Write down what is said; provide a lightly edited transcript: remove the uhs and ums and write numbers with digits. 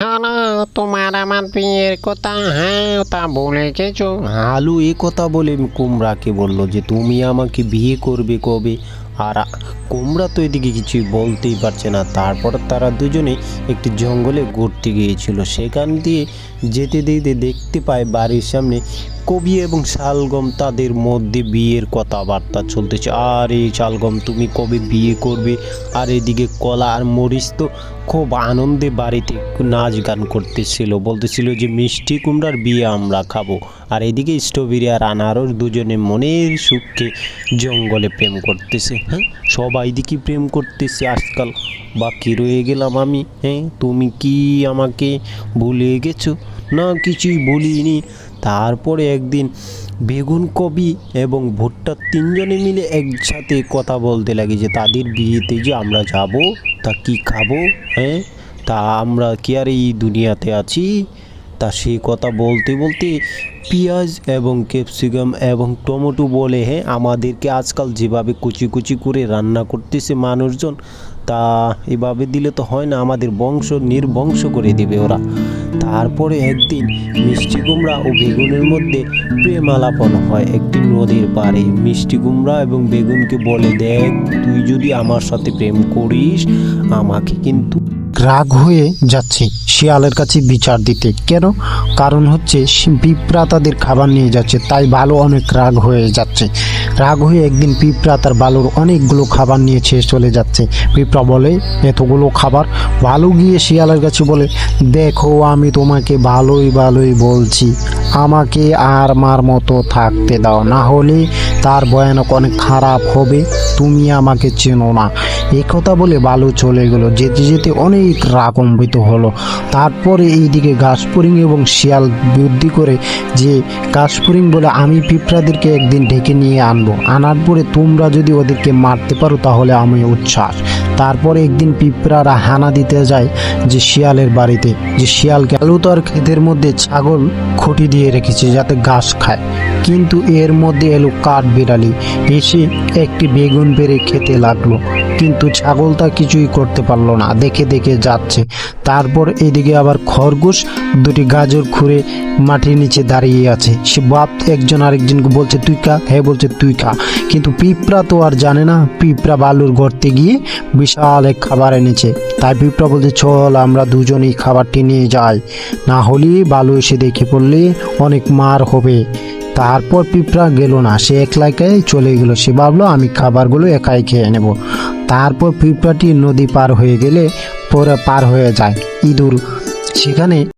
Hello, তোমার আমার বিয়ের কথা, হ্যাঁ তা বলে গেছো। হালু এ কথা বলে কুমড়াকে বলল যে তুমি আমাকে বিয়ে করবে কবে। আর কুমড়া তো এদিকে কিছুই বলতেই পারছে না। তারপর তারা দুজনে একটি জঙ্গলে ঘুরতে গিয়েছিল। সেখান দিয়ে যেতে যেতে দেখতে পায় বাড়ির সামনে কবি এবং শালগম তাদের মধ্যে বিয়ের কথাবার্তা চলতেছে। আর এই শালগম তুমি কবে বিয়ে করবে? আর এদিকে কলা আর মরিচ তো খুব আনন্দে বাড়িতে নাচ গান করতেছিল, বলতেছিল যে মিষ্টি কুমড়ার বিয়ে আমরা খাবো। আর এদিকে স্ট্রবেরি আর আনারস দুজনে মনের সুখে জঙ্গলে প্রেম করতেছে। হ্যাঁ, সবাই দিকে প্রেম করতেছে আজকাল। বাকি রয়ে গেলাম আমি। হ্যাঁ, তুমি কি আমাকে ভুলে গেছো? না, কিছুই বলিনি। তারপরে একদিন বেগুন, কবি এবং ভুট্টা তিনজনে মিলে একসাথে কথা বলতে লাগে যে তাদের বিয়েতে যে আমরা যাব, তা কি খাবো। হ্যাঁ, তা আমরা কি আর এই দুনিয়াতে আছি? তা সেই কথা বলতে বলতে পেঁয়াজ এবং ক্যাপসিকাম এবং টমেটো বলে, হ্যাঁ, আমাদেরকে আজকাল যেভাবে কুচি কুচি করে রান্না করতেছে মানুষজন, তা এভাবে দিলে তো হয় না, আমাদের বংশ নির্বংশ করে দেবে ওরা। তারপরে একদিন মিষ্টি কুমড়া ও বেগুনের মধ্যে প্রেম আলাপন হয় একটি নদীর পাড়ে। মিষ্টি কুমড়া এবং বেগুনকে বলে, দেখ, তুই যদি আমার সাথে প্রেম করিস আমাকে কিন্তু রাগ হয়ে যাচ্ছে শিয়ালের কাছে বিচার দিতে। কেন? কারণ হচ্ছে পিঁপড়া তাদের খাবার নিয়ে যাচ্ছে, তাই ভালু অনেক রাগ হয়ে যাচ্ছে। রাগ হয়ে একদিন পিঁপড়া তার ভালুর অনেকগুলো খাবার নিয়ে চলে যাচ্ছে। পিঁপড়া বলে, এতগুলো খাবার? ভালু গিয়ে শিয়ালের কাছে বলে, দেখো, আমি তোমাকে ভালোই ভালোই বলছি, আমাকে আর মার মতো থাকতে দাও, না হলে তার ভয়ানক অনেক খারাপ হবে, তুমি আমাকে চেনো না। এই কথা বলে ভালু চলে গেল। যেতে যেতে অনেক রাগম্বিত হলো। তারপরে এইদিকে ঘাসফড়িং এবং শিয়াল বুদ্ধি করে যে ঘাসফড়িং বলে, আমি পিঁপড়াদেরকে একদিন ডেকে নিয়ে আনবো, আনার পরে তোমরা যদি ওদেরকে মারতে পারো তাহলে আমি উচ্ছ্বাস। তারপরে একদিন পিঁপড়ারা হানা দিতে যায় যে শিয়ালের বাড়িতে, যে শিয়ালকে আলু তার ক্ষেতের মধ্যে ছাগল খুঁটি দিয়ে রেখেছে যাতে ঘাস খায়। কিন্তু এর মধ্যে এলো কাঠ বিড়ালি, এসে একটি বেগুন পেড়ে খেতে লাগলো। কিন্তু ছাগলটা কিছুই করতে পারলো না, দেখে দেখে যাচ্ছে। তারপর এদিকে আবার খরগোশ দুটি গাজর খুঁড়ে মাটির নিচে দাঁড়িয়ে আছে। সে বাপ একজন আরেকজনকে বলছে, তুই খা। হ্যাঁ বলছে, তুই খা। কিন্তু পিঁপড়া তো আর জানে না, পিঁপড়া বালুর গর্তে গিয়ে বিশাল এক খাবার এনেছে। তাই পিঁপড়া বলছে, চল আমরা দুজনেই খাবারটি নিয়ে যাই, না হলে বালু এসে দেখে পড়লে অনেক মার হবে। তারপর পিঁপড়া গেল না, সে একলা একাই চলে গেল। সে ভাবলো আমি খাবারগুলো একাই খেয়ে নেব। তারপর পিঁপড়াটি নদী পার হয়ে গেলে পরে পার হয়ে যায় ইঁদুর। সেখানে